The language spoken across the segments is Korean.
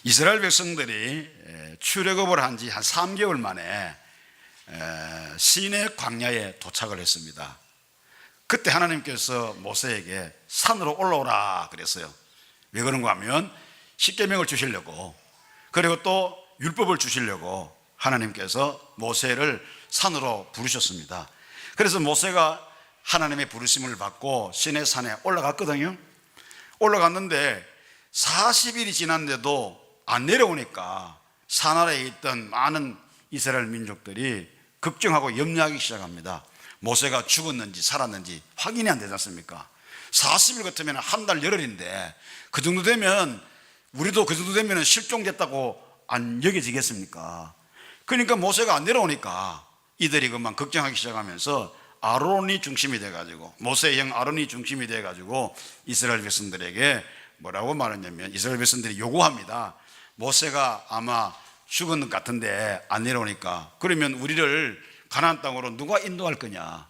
이스라엘 백성들이 출애굽을 한 지 한 3개월 만에 시내 광야에 도착을 했습니다. 그때 하나님께서 모세에게 산으로 올라오라 그랬어요. 왜 그런가 하면 십계명을 주시려고, 그리고 또 율법을 주시려고 하나님께서 모세를 산으로 부르셨습니다. 그래서 모세가 하나님의 부르심을 받고 시내산에 올라갔거든요. 올라갔는데 40일이 지났는데도 안 내려오니까 산 아래에 있던 많은 이스라엘 민족들이 걱정하고 염려하기 시작합니다. 모세가 죽었는지 살았는지 확인이 안 되지 않습니까? 40일 같으면 한 달 열흘인데 그 정도 되면, 우리도 그 정도 되면 실종됐다고 안 여겨지겠습니까? 그러니까 모세가 안 내려오니까 이들이 그만 걱정하기 시작하면서 아론이 중심이 돼가지고, 모세의 형 아론이 중심이 돼가지고 이스라엘 백성들에게 뭐라고 말했냐면, 이스라엘 백성들이 요구합니다. 모세가 아마 죽은 것 같은데 안 내려오니까 그러면 우리를 가나안 땅으로 누가 인도할 거냐,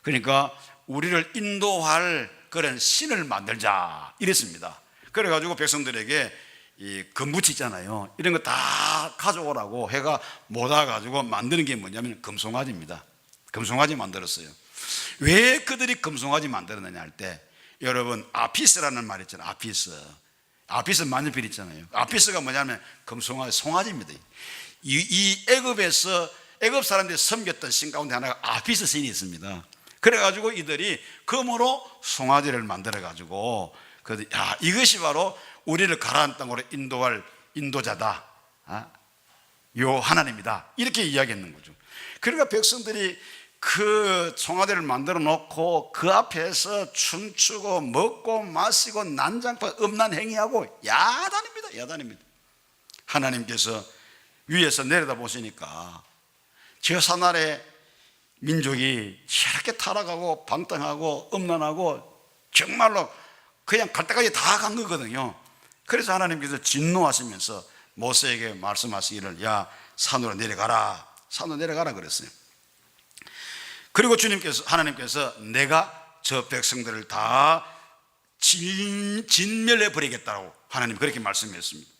그러니까 우리를 인도할 그런 신을 만들자 이랬습니다. 그래가지고 백성들에게 이 금붙이 있잖아요, 이런 거 다 가져오라고 해가 모아가지고 만드는 게 뭐냐면 금송아지입니다. 금송아지 만들었어요. 왜 그들이 금송아지 만들었느냐 할 때, 여러분 아피스라는 말 있잖아요. 아피스 만년필 있잖아요. 아피스가 뭐냐면 금송아지, 송아지입니다. 이 애굽에서 애굽 사람들이 섬겼던 신 가운데 하나가 아피스 신이 있습니다. 그래가지고 이들이 금으로 송아지를 만들어가지고 이것이 바로 우리를 가나안 땅으로 인도할 인도자다, 요 하나님이다, 이렇게 이야기했는 거죠. 그러니까 백성들이 그 송아지를 만들어 놓고 그 앞에서 춤추고 먹고 마시고 난장파 음란 행위하고 야단입니다. 야단입니다. 하나님께서 위에서 내려다 보시니까 저 산 아래 민족이 저렇게 타락하고 방탕하고 음란하고 정말로 그냥 갈 때까지 다 간 거거든요. 그래서 하나님께서 진노하시면서 모세에게 말씀하시기를, 야, 산으로 내려가라, 산으로 내려가라 그랬어요. 그리고 하나님께서 내가 저 백성들을 다 진멸해 버리겠다고 하나님 그렇게 말씀했습니다.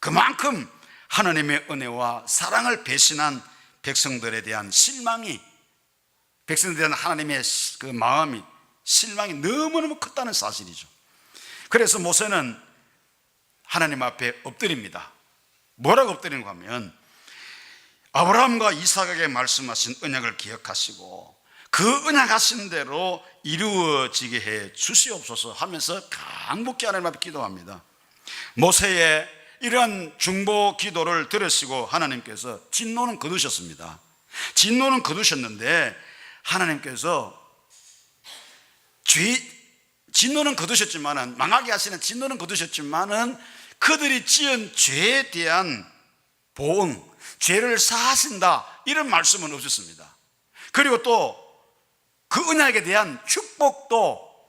그만큼 하나님의 은혜와 사랑을 배신한 백성들에 대한 실망이, 백성들에 대한 하나님의 그 마음이, 실망이 너무너무 컸다는 사실이죠. 그래서 모세는 하나님 앞에 엎드립니다. 뭐라고 엎드리는가 하면, 아브라함과 이삭에게 말씀하신 언약을 기억하시고 그 언약하신 대로 이루어지게 해 주시옵소서 하면서 간곡히 하나님 앞에 기도합니다. 모세의 이러한 중보 기도를 들으시고 하나님께서 진노는 거두셨습니다. 진노는 거두셨는데 하나님께서 진노는 거두셨지만은, 망하게 하시는 진노는 거두셨지만은 그들이 지은 죄에 대한 보응, 죄를 사하신다, 이런 말씀은 없었습니다. 그리고 또 그 언약에 대한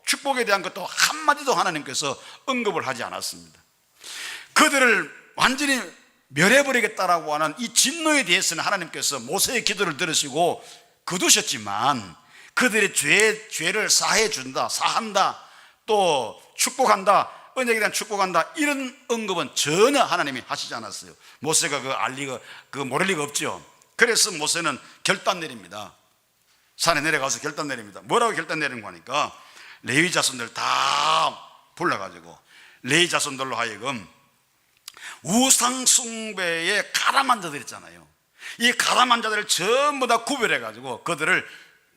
축복에 대한 것도 한마디도 하나님께서 언급을 하지 않았습니다. 그들을 완전히 멸해버리겠다라고 하는 이 진노에 대해서는 하나님께서 모세의 기도를 들으시고 거두셨지만 그들의 죄를 사해준다, 사한다, 또 축복한다, 언약에 대한 축복한다, 이런 언급은 전혀 하나님이 하시지 않았어요. 모세가 모를 리가 없죠. 그래서 모세는 결단 내립니다. 산에 내려가서 결단 내립니다. 뭐라고 결단 내리는 거니까, 레위 자손들 다 불러가지고 레위 자손들로 하여금 우상 숭배에 가담한 자들 있잖아요. 이 가담한 자들을 전부 다 구별해가지고 그들을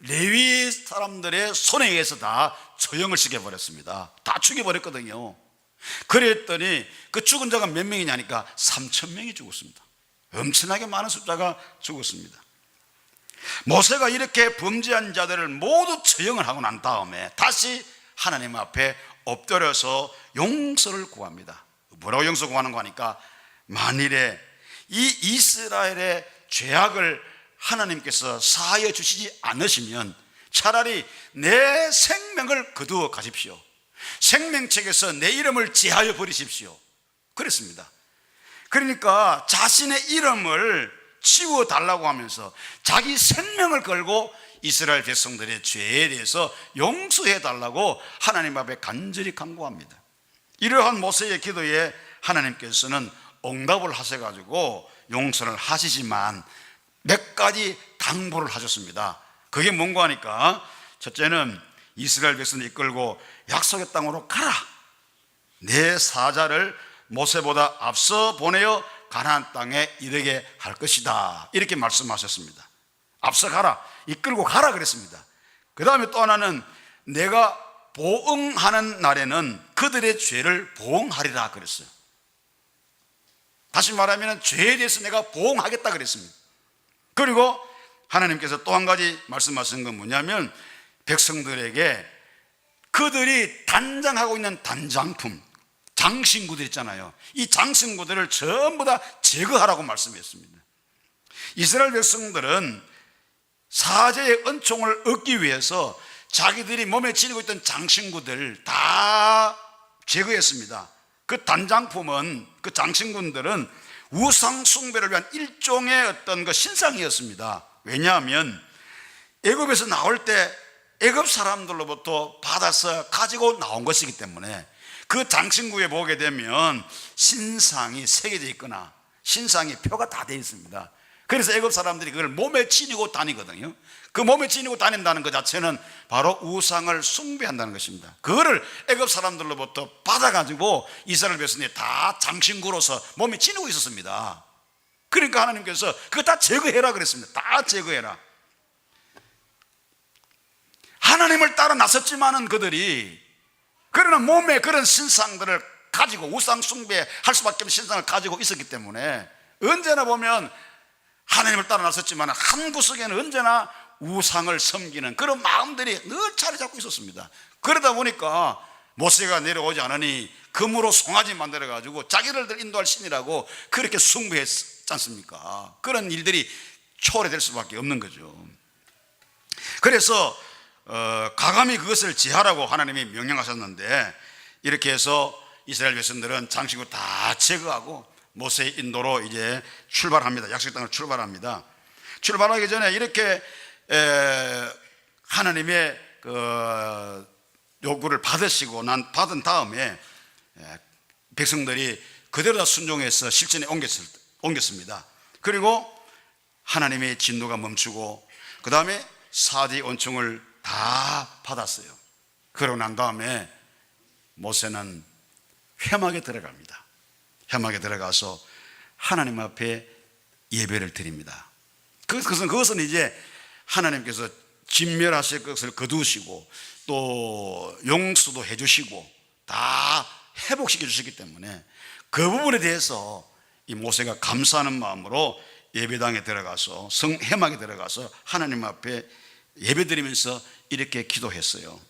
레위 사람들의 손에 의해서 다 처형을 시켜버렸습니다. 다 죽여버렸거든요. 그랬더니 그 죽은 자가 몇 명이냐니까 3,000명이 죽었습니다. 엄청나게 많은 숫자가 죽었습니다. 모세가 이렇게 범죄한 자들을 모두 처형을 하고 난 다음에 다시 하나님 앞에 엎드려서 용서를 구합니다. 뭐라고 용서 구하는 거 하니까, 만일에 이 이스라엘의 죄악을 하나님께서 사하여 주시지 않으시면 차라리 내 생명을 거두어 가십시오. 생명책에서 내 이름을 제하여 버리십시오. 그랬습니다. 그러니까 자신의 이름을 치워달라고 하면서 자기 생명을 걸고 이스라엘 백성들의 죄에 대해서 용서해달라고 하나님 앞에 간절히 간구합니다. 이러한 모세의 기도에 하나님께서는 응답을 하셔가지고 용서를 하시지만 몇 가지 당부를 하셨습니다. 그게 뭔가 하니까, 첫째는 이스라엘 백성을 이끌고 약속의 땅으로 가라. 내 사자를 모세보다 앞서 보내어 가나안 땅에 이르게 할 것이다. 이렇게 말씀하셨습니다. 앞서 가라, 이끌고 가라 그랬습니다. 그 다음에 또 하나는 내가 보응하는 날에는 그들의 죄를 보응하리라 그랬어요. 다시 말하면 죄에 대해서 내가 보응하겠다 그랬습니다. 그리고 하나님께서 또 한 가지 말씀하신 건 뭐냐면, 백성들에게 그들이 단장하고 있는 단장품, 장신구들 있잖아요. 이 장신구들을 전부 다 제거하라고 말씀했습니다. 이스라엘 백성들은 사제의 은총을 얻기 위해서 자기들이 몸에 지니고 있던 장신구들 다 제거했습니다. 그 단장품은, 그 장신구들은 우상 숭배를 위한 일종의 어떤 그 신상이었습니다. 왜냐하면 애굽에서 나올 때 애굽 사람들로부터 받아서 가지고 나온 것이기 때문에, 그 장신구에 보게 되면 신상이 새겨져 있거나 신상이 표가 다 되어 있습니다. 그래서 애굽 사람들이 그걸 몸에 지니고 다니거든요. 그 몸에 지니고 다닌다는 것 자체는 바로 우상을 숭배한다는 것입니다. 그거를 애굽 사람들로부터 받아가지고 이스라엘 백성이 다 장신구로서 몸에 지니고 있었습니다. 그러니까 하나님께서 그거 다 제거해라 그랬습니다. 다 제거해라. 하나님을 따라 나섰지만은 그들이, 그러나 몸에 그런 신상들을 가지고 우상 숭배할 수밖에 없는 신상을 가지고 있었기 때문에 언제나 보면 하나님을 따라 나섰지만 한 구석에는 언제나 우상을 섬기는 그런 마음들이 늘 자리 잡고 있었습니다. 그러다 보니까 모세가 내려오지 않으니 금으로 송아지 만들어 가지고 자기들을 인도할 신이라고 그렇게 숭배했지 않습니까? 그런 일들이 초래될 수밖에 없는 거죠. 그래서 가감히 그것을 제하라고 하나님이 명령하셨는데, 이렇게 해서 이스라엘 백성들은 장신구 다 제거하고 모세의 인도로 이제 출발합니다. 약속의 땅으로 출발합니다. 출발하기 전에 이렇게 하나님의 그 요구를 받은 다음에 백성들이 그대로 다 순종해서 실전에 옮겼습니다. 그리고 하나님의 진노가 멈추고 그 다음에 사대의 은총을 다 받았어요. 그러고 난 다음에 모세는 회막에 들어갑니다. 회막에 들어가서 하나님 앞에 예배를 드립니다. 그것은 이제 하나님께서 진멸하실 것을 거두시고 또 용서도 해주시고 다 회복시켜 주시기 때문에 그 부분에 대해서 이 모세가 감사하는 마음으로 예배당에 들어가서 회막에 들어가서 하나님 앞에 예배드리면서 이렇게 기도했어요.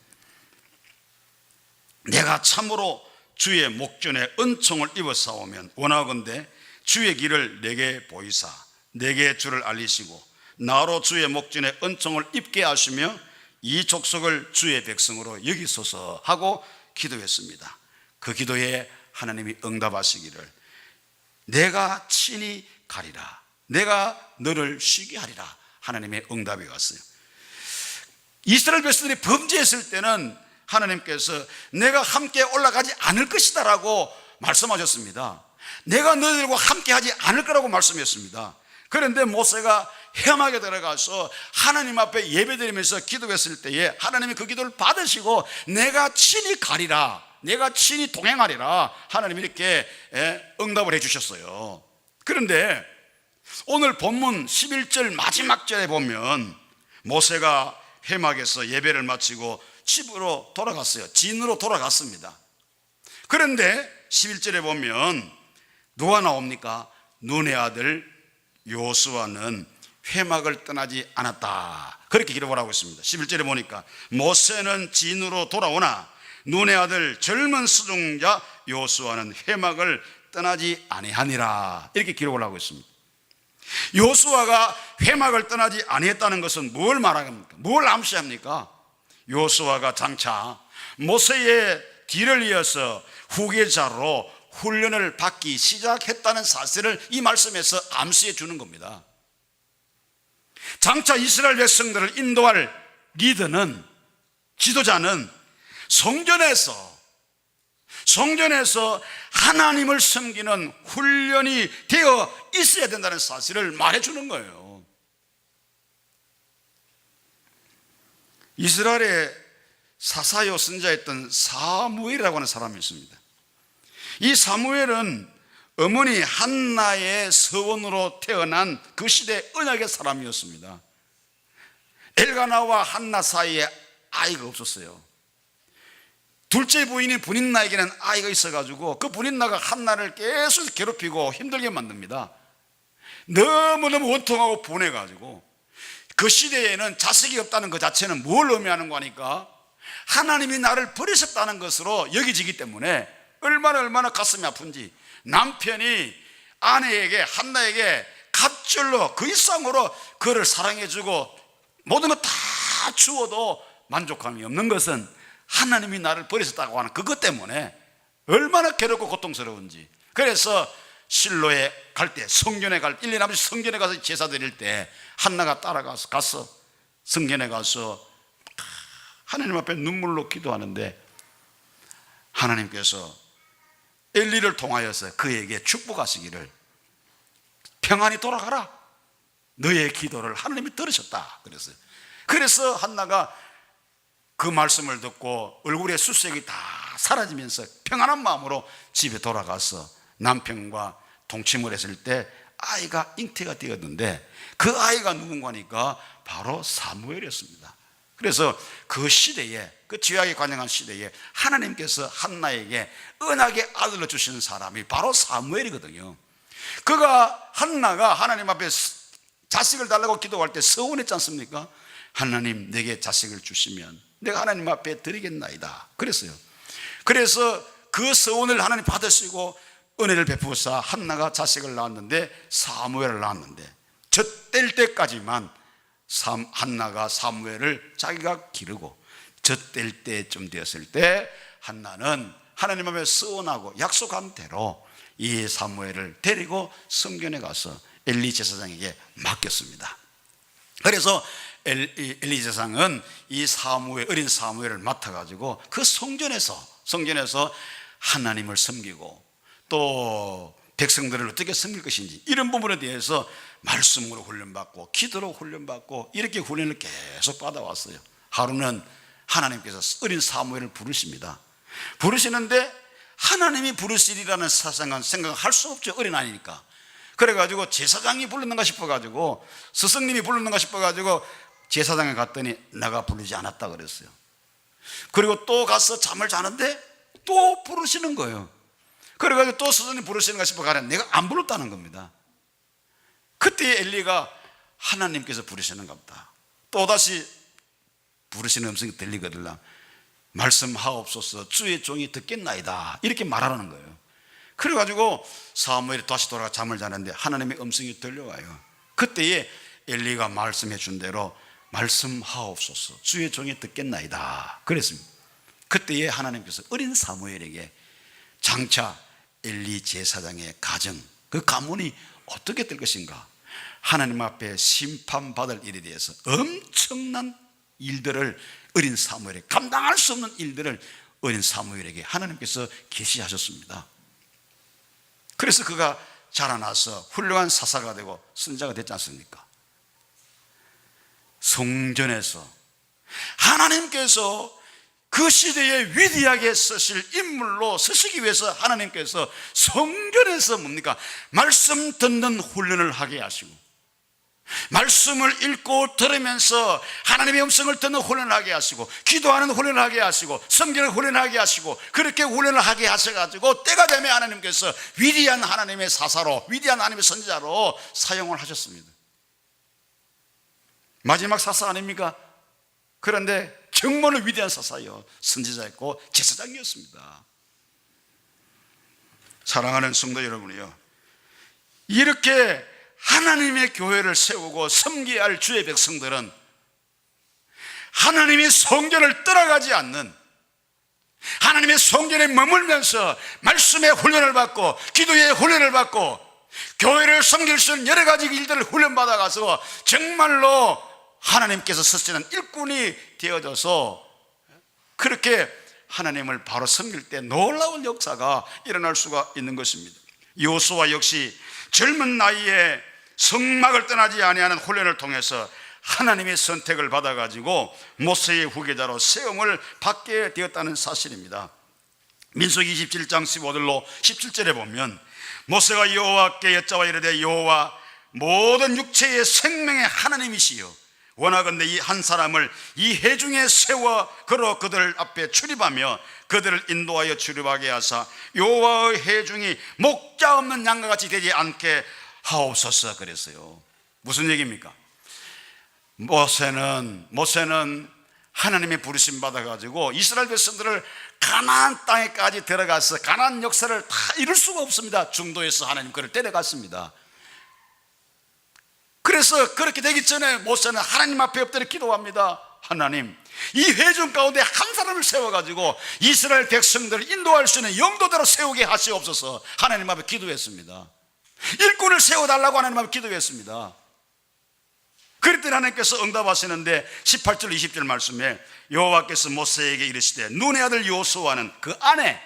내가 참으로 주의 목전에 은총을 입었사오면 원하건대 주의 길을 내게 보이사 내게 주를 알리시고 나로 주의 목전에 은총을 입게 하시며 이 족속을 주의 백성으로 여기소서 하고 기도했습니다. 그 기도에 하나님이 응답하시기를 내가 친히 가리라, 내가 너를 쉬게 하리라, 하나님의 응답이 왔어요. 이스라엘 백성들이 범죄했을 때는 하나님께서 내가 함께 올라가지 않을 것이다 라고 말씀하셨습니다. 내가 너희들과 함께 하지 않을 거라고 말씀했습니다. 그런데 모세가 회막에 들어가서 하나님 앞에 예배드리면서 기도했을 때에 하나님이 그 기도를 받으시고 내가 친히 가리라, 내가 친히 동행하리라, 하나님이 이렇게 응답을 해 주셨어요. 그런데 오늘 본문 11절 마지막 절에 보면 모세가 회막에서 예배를 마치고 집으로 돌아갔어요. 진으로 돌아갔습니다. 그런데 11절에 보면 누가 나옵니까? 눈의 아들 여호수아는 회막을 떠나지 않았다, 그렇게 기록을 하고 있습니다. 11절에 보니까 모세는 진으로 돌아오나 눈의 아들 젊은 수종자 여호수아는 회막을 떠나지 아니하니라, 이렇게 기록을 하고 있습니다. 여호수아가 회막을 떠나지 아니했다는 것은 뭘 말합니까? 뭘 암시합니까? 여호수아가 장차 모세의 뒤를 이어서 후계자로 훈련을 받기 시작했다는 사실을 이 말씀에서 암시해 주는 겁니다. 장차 이스라엘 백성들을 인도할 리더는, 지도자는 성전에서 성전에서 하나님을 섬기는 훈련이 되어 있어야 된다는 사실을 말해주는 거예요. 이스라엘의 사사요 선자였던 사무엘이라고 하는 사람이 있습니다. 이 사무엘은 어머니 한나의 서원으로 태어난 그 시대 언약의 사람이었습니다. 엘가나와 한나 사이에 아이가 없었어요. 둘째 부인인 브닌나에게는 아이가 있어가지고 그 브닌나가 한나를 계속 괴롭히고 힘들게 만듭니다. 너무너무 원통하고 분해가지고 그 시대에는 자식이 없다는 것 자체는 뭘 의미하는 거니까 하나님이 나를 버리셨다는 것으로 여기지기 때문에 얼마나 가슴이 아픈지 남편이 아내에게 한나에게 갑절로 그 이상으로 그를 사랑해주고 모든 것 다 주어도 만족감이 없는 것은 하나님이 나를 버리셨다고 하는 그것 때문에 얼마나 괴롭고 고통스러운지. 그래서 실로에 갈 때, 성전에 갈 때, 1년 아버지 성전에 가서 제사 드릴 때 한나가 따라가서 성전에 가서 하나님 앞에 눈물로 기도하는데 하나님께서 엘리를 통하여서 그에게 축복하시기를 평안히 돌아가라, 너의 기도를 하나님이 들으셨다 그랬어요. 그래서 한나가 그 말씀을 듣고 얼굴에 수색이 다 사라지면서 평안한 마음으로 집에 돌아가서 남편과 동침을 했을 때 아이가 잉태가 되었는데 그 아이가 누군가니까 바로 사무엘이었습니다. 그래서 그 시대에, 그 죄악에 관영한 시대에 하나님께서 한나에게 언약의 아들로 주시는 사람이 바로 사무엘이거든요. 한나가 하나님 앞에 자식을 달라고 기도할 때 서원했지 않습니까? 하나님 내게 자식을 주시면 내가 하나님 앞에 드리겠나이다 그랬어요. 그래서 그 서원을 하나님 받으시고 은혜를 베푸사 한나가 자식을 낳았는데 사무엘을 낳았는데 젖될 때까지만 한나가 사무엘을 자기가 기르고 젖될 때쯤 되었을 때 한나는 하나님 앞에 서원하고 약속한 대로 이 사무엘을 데리고 성전에 가서 엘리 제사장에게 맡겼습니다. 그래서 엘리 제사장은 이 어린 사무엘을 맡아가지고 그 성전에서 하나님을 섬기고 또 백성들을 어떻게 섬길 것인지 이런 부분에 대해서 말씀으로 훈련받고 기도로 훈련받고 이렇게 훈련을 계속 받아왔어요. 하루는 하나님께서 어린 사무엘을 부르십니다. 부르시는데 하나님이 부르시리라는 생각할 수 없죠. 어린아이니까. 그래가지고 제사장이 불렀는가 싶어가지고 스승님이 불렀는가 싶어가지고 제사장에 갔더니 내가 부르지 않았다 그랬어요. 그리고 또 가서 잠을 자는데 또 부르시는 거예요. 그래가지고 또 스승님 부르시는가 싶어 가는 내가 안 불렀다는 겁니다. 그때 엘리가 하나님께서 부르시는가 보다. 또다시 부르시는 음성이 들리거든요. 말씀하옵소서 주의 종이 듣겠나이다 이렇게 말하라는 거예요. 그래가지고 사무엘이 다시 돌아가 잠을 자는데 하나님의 음성이 들려와요. 그때에 엘리가 말씀해 준 대로 말씀하옵소서 주의 종이 듣겠나이다 그랬습니다. 그때에 하나님께서 어린 사무엘에게 장차 엘리 제사장의 가정, 그 가문이 어떻게 될 것인가, 하나님 앞에 심판받을 일에 대해서 엄청난 일들을 어린 사무엘에 감당할 수 없는 일들을 어린 사무엘에게 하나님께서 계시하셨습니다. 그래서 그가 자라나서 훌륭한 사사가 되고 선자가 됐지 않습니까? 성전에서 하나님께서 그 시대에 위대하게 쓰실 인물로 쓰시기 위해서 하나님께서 성전에서 뭡니까? 말씀 듣는 훈련을 하게 하시고 말씀을 읽고 들으면서 하나님의 음성을 듣는 훈련을 하게 하시고 기도하는 훈련을 하게 하시고 섬기는 훈련을 하게 하시고 그렇게 훈련을 하게 하셔가지고 때가 되면 하나님께서 위대한 하나님의 사사로 위대한 하나님의 선지자로 사용을 하셨습니다. 마지막 사사 아닙니까? 그런데 정말로 위대한 사사요 선지자였고 제사장이었습니다. 사랑하는 성도 여러분이요, 이렇게 하나님의 교회를 세우고 섬겨야 할 주의 백성들은 하나님의 성전을 떠나가지 않는, 하나님의 성전에 머물면서 말씀의 훈련을 받고 기도의 훈련을 받고 교회를 섬길 수 있는 여러 가지 일들을 훈련받아가서 정말로 하나님께서 쓰시는 일꾼이 되어져서 그렇게 하나님을 바로 섬길 때 놀라운 역사가 일어날 수가 있는 것입니다. 여호수아 역시 젊은 나이에 성막을 떠나지 아니하는 훈련을 통해서 하나님의 선택을 받아가지고 모세의 후계자로 세움을 받게 되었다는 사실입니다. 민수기 27장 15절로 17절에 보면 모세가 여호와께 여짜와 이르되 여호와 모든 육체의 생명의 하나님이시여 원하건대 이 한 사람을 이 회중에 세워 걸어 그들 앞에 출입하며 그들을 인도하여 출입하게 하사 여호와의 회중이 목자 없는 양과 같이 되지 않게 하옵소서 그랬어요. 무슨 얘기입니까? 모세는 하나님의 부르심 받아가지고 이스라엘 백성들을 가나안 땅에까지 들어가서 가나안 역사를 다 이룰 수가 없습니다. 중도에서 하나님 그를 데려갔습니다. 그래서 그렇게 되기 전에 모세는 하나님 앞에 엎드려 기도합니다. 하나님, 이 회중 가운데 한 사람을 세워가지고 이스라엘 백성들을 인도할 수 있는 영도대로 세우게 하시옵소서 하나님 앞에 기도했습니다. 일꾼을 세워달라고 하나님 앞에 기도했습니다. 그랬더니 하나님께서 응답하시는데 18절 20절 말씀에 여호와께서 모세에게 이르시되 눈의 아들 여호수아는 그 안에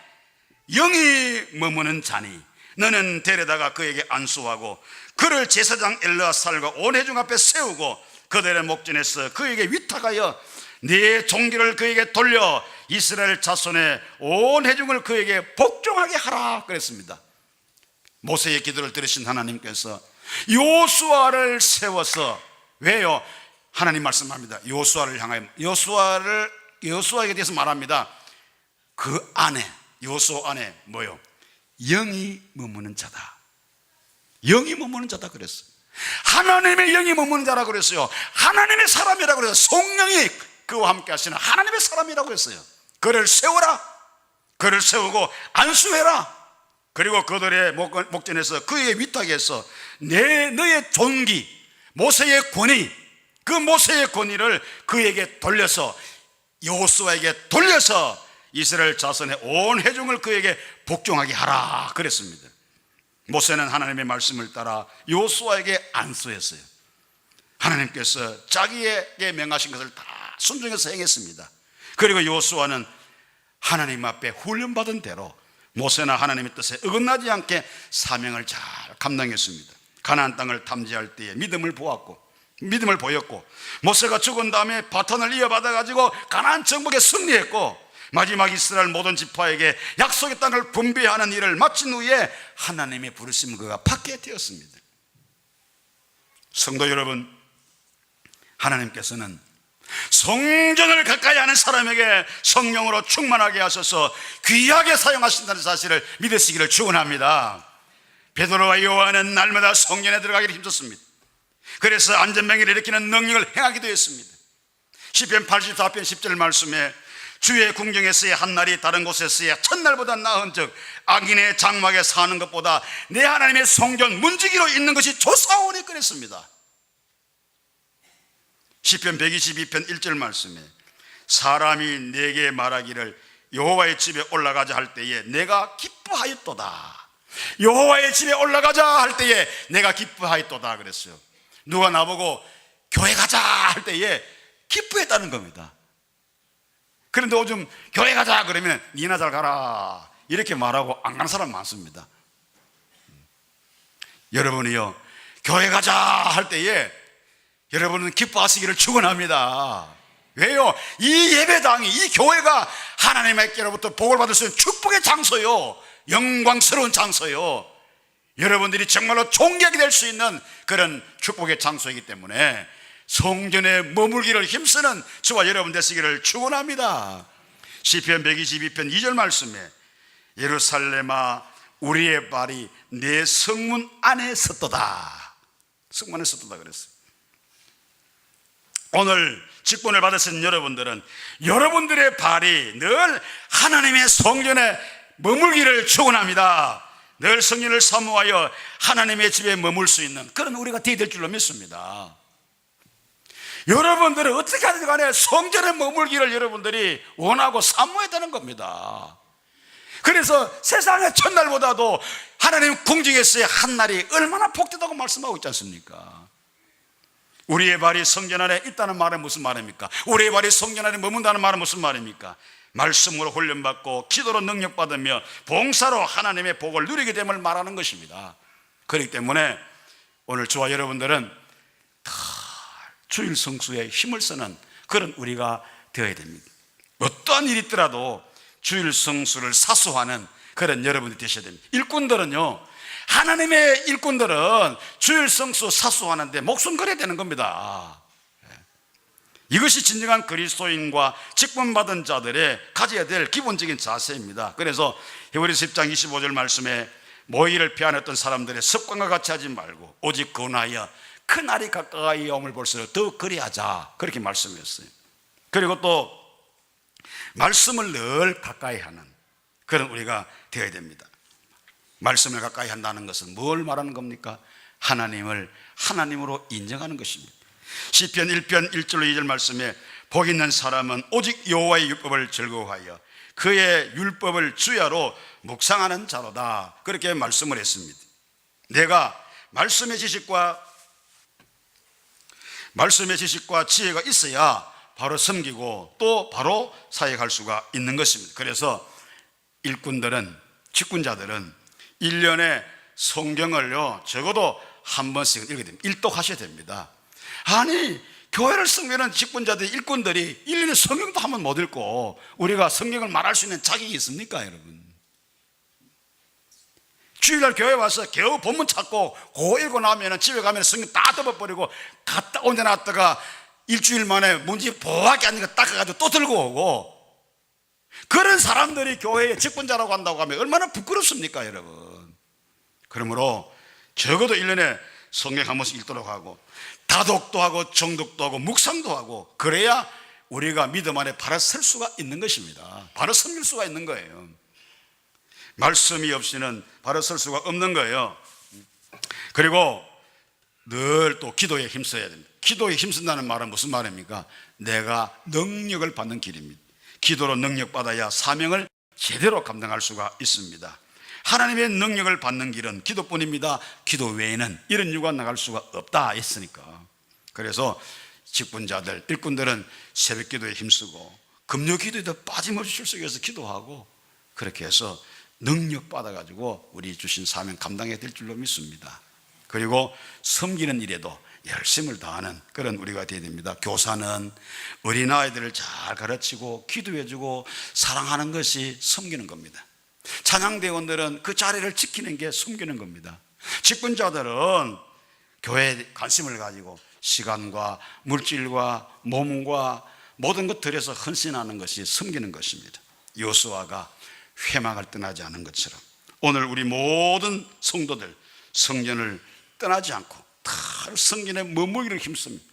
영이 머무는 자니 너는 데려다가 그에게 안수하고 그를 제사장 엘르아살과 온 회중 앞에 세우고 그들의 목전에서 그에게 위탁하여 네 종기를 그에게 돌려 이스라엘 자손의 온 회중을 그에게 복종하게 하라 그랬습니다. 모세의 기도를 들으신 하나님께서 여호수아를 세워서, 왜요? 하나님 말씀합니다. 여호수아를 향하여 여호수아에게 대해서 말합니다. 그 안에, 여호수아 안에 뭐요? 영이 머무는 자다. 영이 머무는 자다 그랬어요. 하나님의 영이 머무는 자라 그랬어요. 하나님의 사람이라고 그랬어요. 성령이 그와 함께 하시는 하나님의 사람이라고 했어요. 그를 세워라. 그를 세우고 안수해라. 그리고 그들의 목전에서 그에게 위탁해서 너의 존귀, 모세의 권위, 그 모세의 권위를 그에게 돌려서, 여호수아에게 돌려서 이스라엘 자손의 온 회중을 그에게 복종하게 하라 그랬습니다. 모세는 하나님의 말씀을 따라 여호수아에게 안수했어요. 하나님께서 자기에게 명하신 것을 다 순종해서 행했습니다. 그리고 여호수아는 하나님 앞에 훈련받은 대로 모세나 하나님의 뜻에 어긋나지 않게 사명을 잘 감당했습니다. 가나안 땅을 탐지할 때에 믿음을 보였고, 모세가 죽은 다음에 바톤을 이어받아 가지고 가나안 정복에 승리했고, 마지막 이스라엘 모든 지파에게 약속의 땅을 분배하는 일을 마친 후에 하나님의 부르심을 그가 받게 되었습니다. 성도 여러분, 하나님께서는 성전을 가까이 하는 사람에게 성령으로 충만하게 하셔서 귀하게 사용하신다는 사실을 믿으시기를 축원합니다. 베드로와 요한은 날마다 성전에 들어가기를 힘썼습니다. 그래서 안전병을 일으키는 능력을 행하기도 했습니다. 시편 84편 10절 말씀에 주의 궁정에서의 한 날이 다른 곳에서의 첫날보다 나은즉 악인의 장막에 사는 것보다 내 하나님의 성전 문지기로 있는 것이 좋사오니 그랬습니다. 시편 122편 1절 말씀에 사람이 내게 말하기를 여호와의 집에 올라가자 할 때에 내가 기뻐하였도다. 여호와의 집에 올라가자 할 때에 내가 기뻐하였도다 그랬어요. 누가 나보고 교회 가자 할 때에 기뻐했다는 겁니다. 그런데 요즘 교회 가자 그러면 니나 잘 가라 이렇게 말하고 안 가는 사람 많습니다. 여러분이요, 교회 가자 할 때에 여러분은 기뻐하시기를 축원합니다. 왜요? 이 예배당이, 이 교회가 하나님께로부터 복을 받을 수 있는 축복의 장소요, 영광스러운 장소요, 여러분들이 정말로 존경이 될 수 있는 그런 축복의 장소이기 때문에 성전에 머물기를 힘쓰는 저와 여러분 되시기를 축원합니다. 시편 122편 2절 말씀에 예루살렘아 우리의 발이 내 성문 안에 섰도다. 성문 안에 섰도다 그랬어요. 오늘 직분을 받으신 여러분들은 여러분들의 발이 늘 하나님의 성전에 머물기를 축원합니다. 늘 성전을 사모하여 하나님의 집에 머물 수 있는 그런 우리가 되어야 될 줄로 믿습니다. 여러분들은 어떻게 하든 간에 성전에 머물기를 여러분들이 원하고 사모해야 되는 겁니다. 그래서 세상의 첫날보다도 하나님 궁정에서의 한 날이 얼마나 복되다고 말씀하고 있지 않습니까? 우리의 발이 성전 안에 있다는 말은 무슨 말입니까? 우리의 발이 성전 안에 머문다는 말은 무슨 말입니까? 말씀으로 훈련받고 기도로 능력받으며 봉사로 하나님의 복을 누리게 됨을 말하는 것입니다. 그렇기 때문에 오늘 저와 여러분들은 다 주일 성수에 힘을 쓰는 그런 우리가 되어야 됩니다. 어떠한 일이 있더라도 주일 성수를 사수하는 그런 여러분이 되셔야 됩니다. 일꾼들은요, 하나님의 일꾼들은 주일 성수 사수하는데 목숨 걸어야 되는 겁니다. 이것이 진정한 그리스도인과 직분받은 자들의 가져야 될 기본적인 자세입니다. 그래서 히브리서 10장 25절 말씀에 모의를 피하였던 사람들의 습관과 같이 하지 말고 오직 근하여 그 날이 가까이 오음을 볼수록 더 그리하자, 그렇게 말씀했어요. 그리고 또 말씀을 늘 가까이 하는 그런 우리가 되어야 됩니다. 말씀을 가까이 한다는 것은 뭘 말하는 겁니까? 하나님을 하나님으로 인정하는 것입니다. 시편 1편 1절로 2절 말씀에 복 있는 사람은 오직 여호와의 율법을 즐거워하여 그의 율법을 주야로 묵상하는 자로다, 그렇게 말씀을 했습니다. 내가 말씀의 지식과 지혜가 있어야 바로 섬기고 또 바로 사역할 수가 있는 것입니다. 그래서 일꾼들은, 직분자들은 1년에 성경을요 적어도 한 번씩은 읽어야 됩니다. 일독하셔야 됩니다. 아니, 교회를 섬기는 직분자들, 일꾼들이 1년에 성경도 한 번 못 읽고 우리가 성경을 말할 수 있는 자격이 있습니까, 여러분? 주일날 교회 와서 겨우 본문 찾고 그거 읽고 나면 집에 가면 성경 다 덮어버리고 갖다 얹어놨다가 일주일 만에 문지 보하게 앉는 거 닦아가지고 또 들고 오고, 그런 사람들이 교회의 직분자라고 한다고 하면 얼마나 부끄럽습니까, 여러분? 그러므로 적어도 1년에 성경 한 번씩 읽도록 하고 다독도 하고 정독도 하고 묵상도 하고, 그래야 우리가 믿음 안에 바로 설 수가 있는 것입니다. 바로 섬길 수가 있는 거예요. 말씀이 없이는 바로 설 수가 없는 거예요. 그리고 늘 또 기도에 힘써야 됩니다. 기도에 힘쓴다는 말은 무슨 말입니까? 내가 능력을 받는 길입니다. 기도로 능력받아야 사명을 제대로 감당할 수가 있습니다. 하나님의 능력을 받는 길은 기도뿐입니다. 기도 외에는 이런 일과 나갈 수가 없다 했으니까. 그래서 직분자들, 일꾼들은 새벽 기도에 힘쓰고 금요 기도에도 빠짐없이 출석해서 기도하고, 그렇게 해서 능력 받아가지고 우리 주신 사명 감당해야 될 줄로 믿습니다. 그리고 섬기는 일에도 열심을 다하는 그런 우리가 되어야 됩니다. 교사는 어린아이들을 잘 가르치고 기도해주고 사랑하는 것이 섬기는 겁니다. 찬양대원들은 그 자리를 지키는 게 섬기는 겁니다. 직분자들은 교회에 관심을 가지고 시간과 물질과 몸과 모든 것 들여서 헌신하는 것이 섬기는 것입니다. 여호수아가 회막을 떠나지 않은 것처럼 오늘 우리 모든 성도들 성전을 떠나지 않고 다 성전에 머물기를 힘씁니다.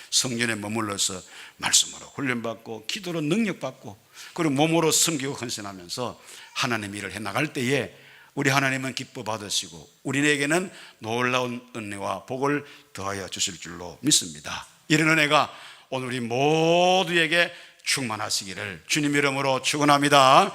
성전에 머물러서 말씀으로 훈련받고 기도로 능력받고 그리고 몸으로 섬기고 헌신하면서 하나님 일을 해나갈 때에 우리 하나님은 기뻐 받으시고 우리에게는 놀라운 은혜와 복을 더하여 주실 줄로 믿습니다. 이런 은혜가 오늘 우리 모두에게 충만하시기를 주님 이름으로 축원합니다.